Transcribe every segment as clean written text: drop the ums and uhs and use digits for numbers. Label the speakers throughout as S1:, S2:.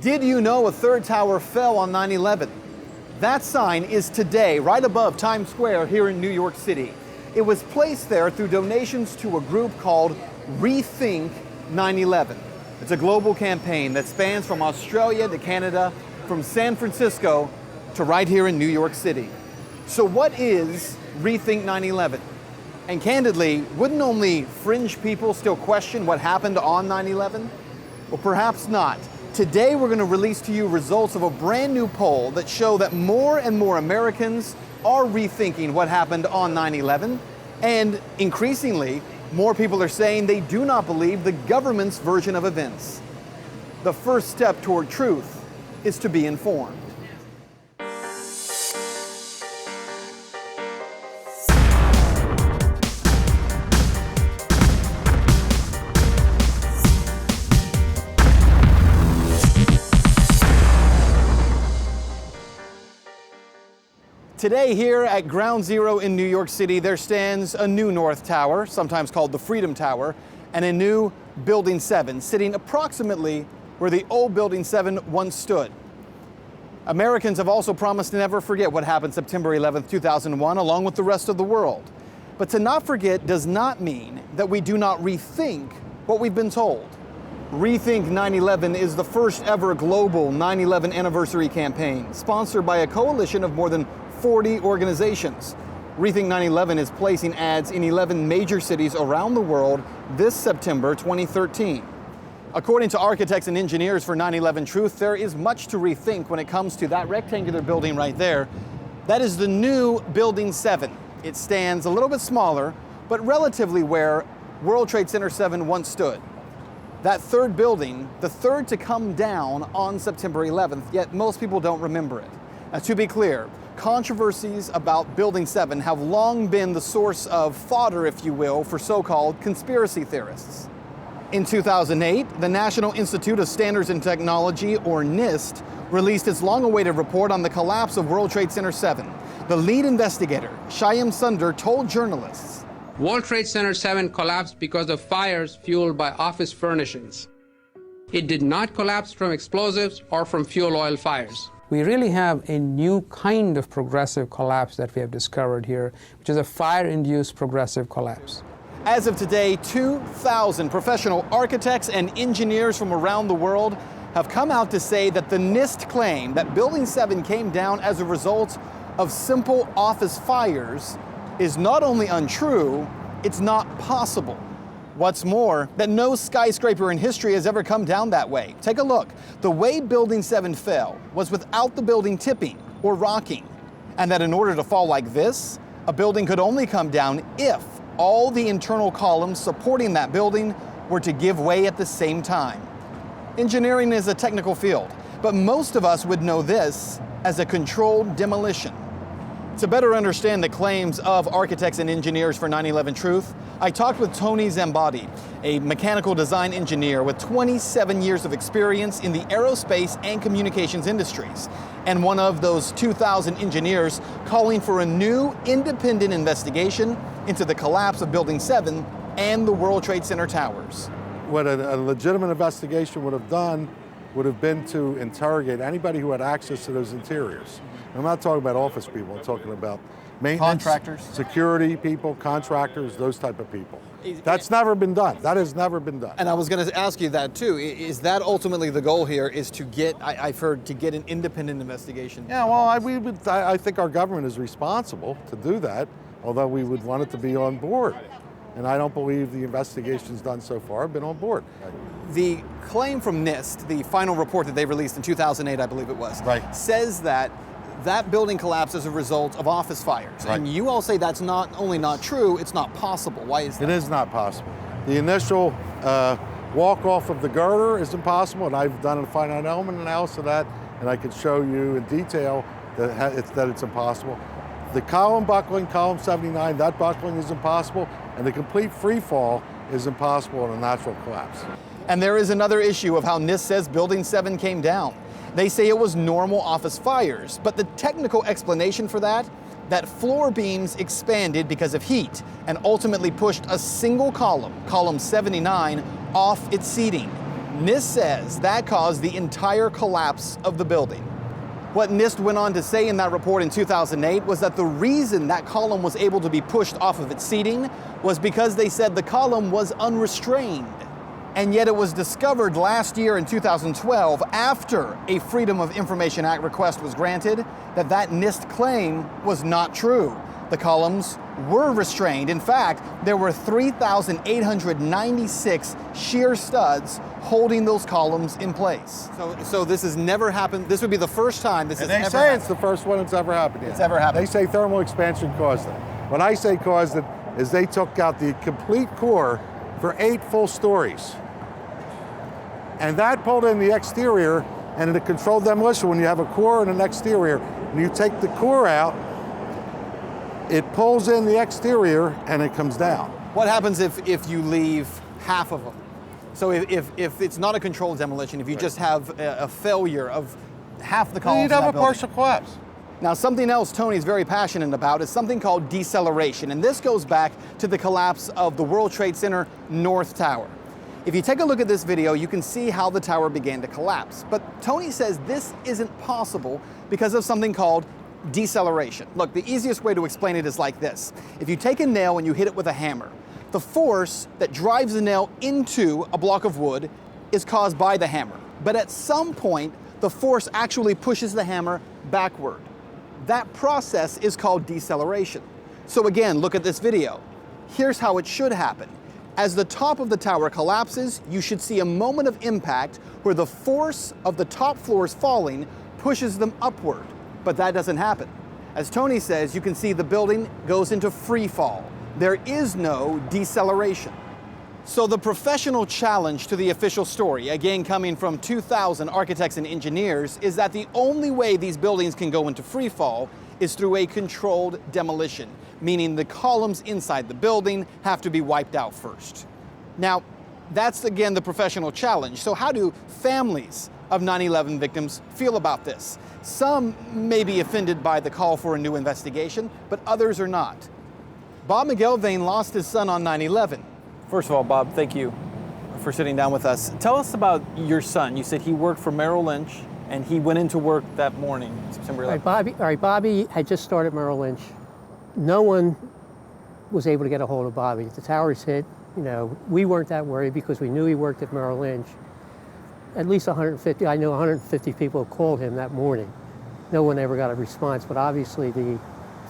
S1: Did you know a third tower fell on 9/11? That sign is today right above Times Square here in New York City. It was placed there through donations to a group called Rethink 9/11. It's a global campaign that spans from Australia to Canada, from San Francisco to right here in New York City. So what is Rethink 9/11? And candidly, wouldn't only fringe people still question what happened on 9/11? Well, perhaps not. Today we're going to release to you results of a brand new poll that show that more and more Americans are rethinking what happened on 9/11, and increasingly, more people are saying they do not believe the government's version of events. The first step toward truth is to be informed. Today here at Ground Zero in New York City, there stands a new North Tower, sometimes called the Freedom Tower, and a new Building 7, sitting approximately where the old Building 7 once stood. Americans have also promised to never forget what happened September 11th, 2001, along with the rest of the world. But to not forget does not mean that we do not rethink what we've been told. Rethink 9/11 is the first ever global 9/11 anniversary campaign, sponsored by a coalition of more than 40 organizations. Rethink 9/11 is placing ads in 11 major cities around the world this September 2013. According to architects and engineers for 9/11 Truth, there is much to rethink when it comes to that rectangular building right there. That is the new Building 7. It stands a little bit smaller, but relatively where World Trade Center 7 once stood. That third building, the third to come down on September 11th, yet most people don't remember it. Now, to be clear, controversies about Building 7 have long been the source of fodder, if you will, for so-called conspiracy theorists. In 2008, the National Institute of Standards and Technology, or NIST, released its long-awaited report on the collapse of World Trade Center 7. The lead investigator, Shyam Sunder, told journalists,
S2: World Trade Center 7 collapsed because of fires fueled by office furnishings. It did not collapse from explosives or from fuel oil fires.
S3: We really have a new kind of progressive collapse that we have discovered here, which is a fire-induced progressive collapse.
S1: as of today, 2,000 professional architects and engineers from around the world have come out to say that the NIST claim that Building 7 came down as a result of simple office fires is not only untrue, it's not possible. What's more, that no skyscraper in history has ever come down that way. Take a look. The way Building 7 fell was without the building tipping or rocking, and that in order to fall like this, a building could only come down if all the internal columns supporting that building were to give way at the same time. Engineering is a technical field, but most of us would know this as a controlled demolition. To better understand the claims of architects and engineers for 9/11 Truth, I talked with Tony Zambati, a mechanical design engineer with 27 years of experience in the aerospace and communications industries, and one of those 2,000 engineers calling for a new independent investigation into the collapse of Building 7 and the World Trade Center towers.
S4: What a legitimate investigation would have done would have been to interrogate anybody who had access to those interiors. I'm not talking about office people, I'm talking about maintenance,
S1: contractors,
S4: security people, contractors, those type of people. That's never been done. That has never been done.
S1: And I was going to ask you that too. Is that ultimately the goal here, is to get, I've heard, to get an independent investigation?
S4: Yeah, well, I think our government is responsible to do that, although we would want it to be on board. And I don't believe the investigations done so far have been on board.
S1: The claim from NIST, the final report that they released in 2008, I believe it was,
S4: right,
S1: says that that building collapsed as a result of office fires.
S4: Right.
S1: And you all say that's not only not true, it's not possible. Why is that?
S4: It is not possible. The initial walk off of the girder is impossible, and I've done a finite element analysis of that, and I can show you in detail that it's impossible. The column buckling, column 79, that buckling is impossible, and the complete free fall is impossible in a natural collapse.
S1: And there is another issue of how NIST says Building 7 came down. They say it was normal office fires, but the technical explanation for that floor beams expanded because of heat and ultimately pushed a single column, column 79, off its seating. NIST says that caused the entire collapse of the building. What NIST went on to say in that report in 2008 was that the reason that column was able to be pushed off of its seating was because they said the column was unrestrained. And yet it was discovered last year in 2012, after a Freedom of Information Act request was granted, that that NIST claim was not true. The columns were restrained. In fact, there were 3,896 shear studs holding those columns in place. So this has never happened. This would be the first time this has ever happened.
S4: They say it's the first one that's ever happened.
S1: It's ever happened.
S4: They say thermal expansion caused it. When I say caused it, is they took out the complete core for 8 full stories. And that pulled in the exterior, and in a controlled demolition, when you have a core and an exterior, and you take the core out, it pulls in the exterior and it comes down.
S1: What happens if you leave half of them? So if it's not a controlled demolition, if you just have a failure of half the columns,
S4: You'd have a partial collapse.
S1: Now, something else Tony's very passionate about is something called deceleration, and this goes back to the collapse of the World Trade Center North Tower. If you take a look at this video, you can see how the tower began to collapse. But Tony says this isn't possible because of something called deceleration. Look, the easiest way to explain it is like this. If you take a nail and you hit it with a hammer, the force that drives the nail into a block of wood is caused by the hammer. But at some point, the force actually pushes the hammer backward. That process is called deceleration. So again, look at this video. Here's how it should happen. As the top of the tower collapses, you should see a moment of impact where the force of the top floors falling pushes them upward. But that doesn't happen. As Tony says, you can see the building goes into free fall. There is no deceleration. So the professional challenge to the official story, again coming from 2,000 architects and engineers, is that the only way these buildings can go into free fall is through a controlled demolition, meaning the columns inside the building have to be wiped out first. Now, that's again the professional challenge. So how do families of 9/11 victims feel about this? Some may be offended by the call for a new investigation, but others are not. Bob McGilvain lost his son on 9/11.
S5: First of all, Bob, thank you for sitting down with us. Tell us about your son. You said he worked for Merrill Lynch, and he went into work that morning, September 11th.
S6: Bobby had just started Merrill Lynch. No one was able to get a hold of Bobby. The towers hit. We weren't that worried because we knew he worked at Merrill Lynch. At least 150, I know 150 people called him that morning. No one ever got a response, but obviously the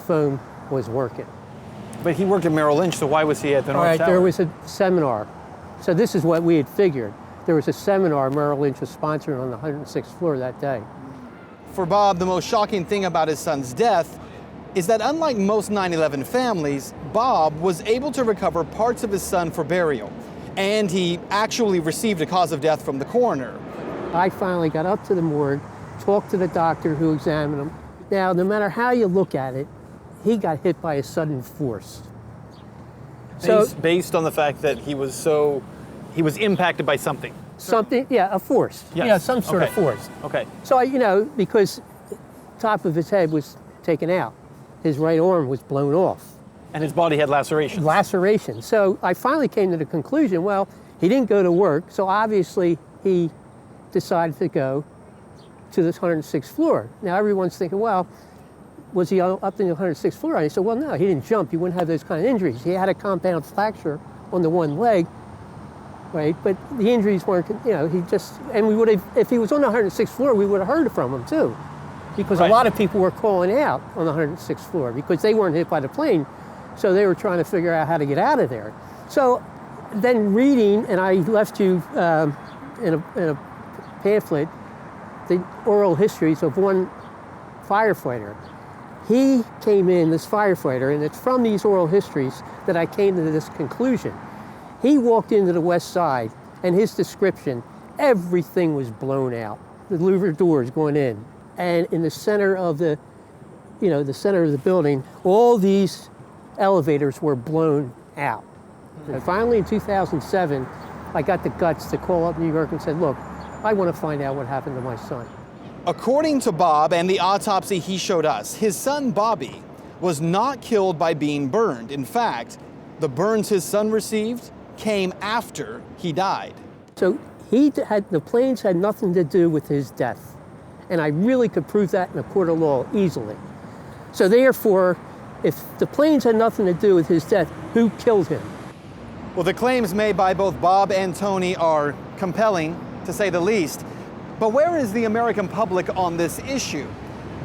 S6: phone was working.
S5: But he worked at Merrill Lynch, so why was he at the North Tower?
S6: There was a seminar. So this is what we had figured. There was a seminar Merrill Lynch was sponsoring on the 106th floor that day.
S1: For Bob, the most shocking thing about his son's death is that unlike most 9/11 families, Bob was able to recover parts of his son for burial. And he actually received a cause of death from the coroner.
S6: I finally got up to the morgue, talked to the doctor who examined him. Now, no matter how you look at it, he got hit by a sudden force.
S5: Based on the fact that he was impacted by something.
S6: Something, yeah, a force.
S5: Yes.
S6: Yeah, some sort of force.
S5: Okay.
S6: So, because top of his head was taken out, his right arm was blown off.
S5: And his body had lacerations.
S6: Lacerations. So I finally came to the conclusion, well, he didn't go to work, so obviously he decided to go to this 106th floor. Now everyone's thinking, well, was he up in the 106th floor? And he said, well, no, he didn't jump. He wouldn't have those kind of injuries. He had a compound fracture on the one leg, right? But the injuries weren't, and we would have, if he was on the 106th floor, we would have heard from him too. Because a lot of people were calling out on the 106th floor because they weren't hit by the plane. So they were trying to figure out how to get out of there. So then reading, and I left you in a pamphlet, the oral histories of one firefighter. He came in, this firefighter, and it's from these oral histories that I came to this conclusion. He walked into the west side, and his description, everything was blown out. The louver doors going in. And in the center of the center of the building, all these elevators were blown out. And finally in 2007, I got the guts to call up New York and said, look, I want to find out what happened to my son.
S1: According to Bob and the autopsy he showed us, his son Bobby was not killed by being burned. In fact, the burns his son received came after he died.
S6: So the planes had nothing to do with his death. And I really could prove that in a court of law easily. So therefore, if the planes had nothing to do with his death, who killed him?
S1: Well, the claims made by both Bob and Tony are compelling, to say the least. But where is the American public on this issue?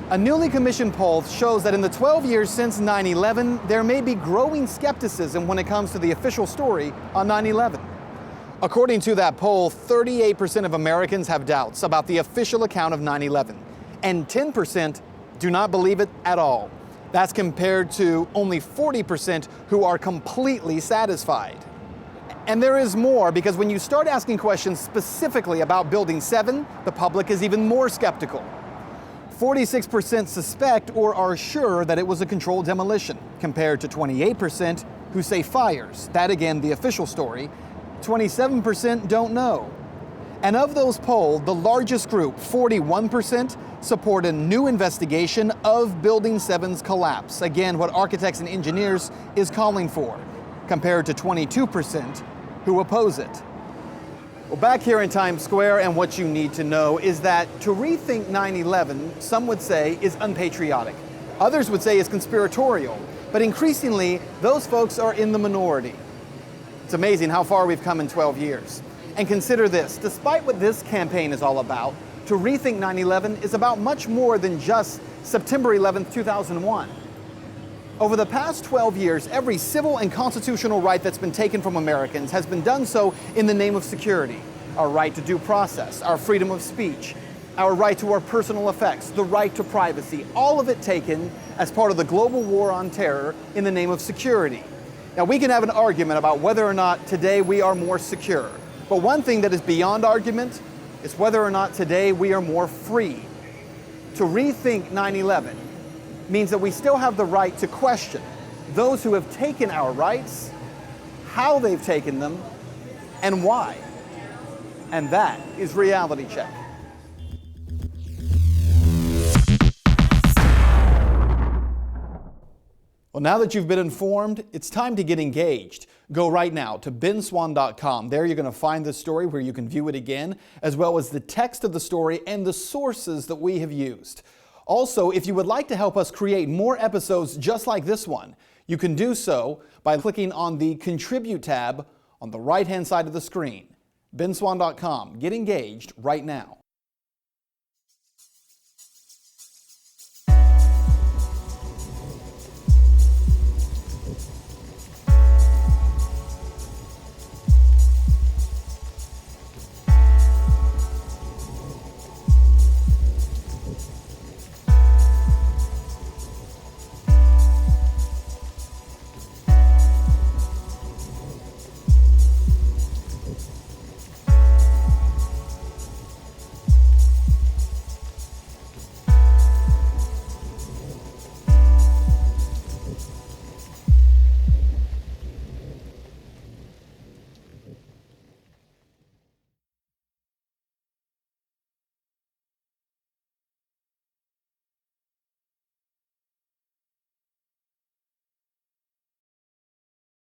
S1: A newly commissioned poll shows that in the 12 years since 9/11, there may be growing skepticism when it comes to the official story on 9/11. According to that poll, 38% of Americans have doubts about the official account of 9/11, and 10% do not believe it at all. That's compared to only 40% who are completely satisfied. And there is more, because when you start asking questions specifically about Building 7, the public is even more skeptical. 46% suspect or are sure that it was a controlled demolition, compared to 28% who say fires. That again, the official story. 27% don't know. And of those polled, the largest group, 41%, support a new investigation of Building 7's collapse. Again, what architects and engineers is calling for, compared to 22% who oppose it. Well, back here in Times Square, and what you need to know is that to rethink 9/11, some would say, is unpatriotic. Others would say is conspiratorial. But increasingly, those folks are in the minority. It's amazing how far we've come in 12 years. And consider this, despite what this campaign is all about, to rethink 9/11 is about much more than just September 11th, 2001. Over the past 12 years, every civil and constitutional right that's been taken from Americans has been done so in the name of security. Our right to due process, our freedom of speech, our right to our personal effects, the right to privacy, all of it taken as part of the global war on terror in the name of security. Now, we can have an argument about whether or not today we are more secure. But one thing that is beyond argument is whether or not today we are more free. To rethink 9/11 means that we still have the right to question those who have taken our rights, how they've taken them, and why. And that is Reality Check. Well, now that you've been informed, it's time to get engaged. Go right now to benswan.com. There you're going to find this story where you can view it again, as well as the text of the story and the sources that we have used. Also, if you would like to help us create more episodes just like this one, you can do so by clicking on the Contribute tab on the right-hand side of the screen. benswan.com. Get engaged right now.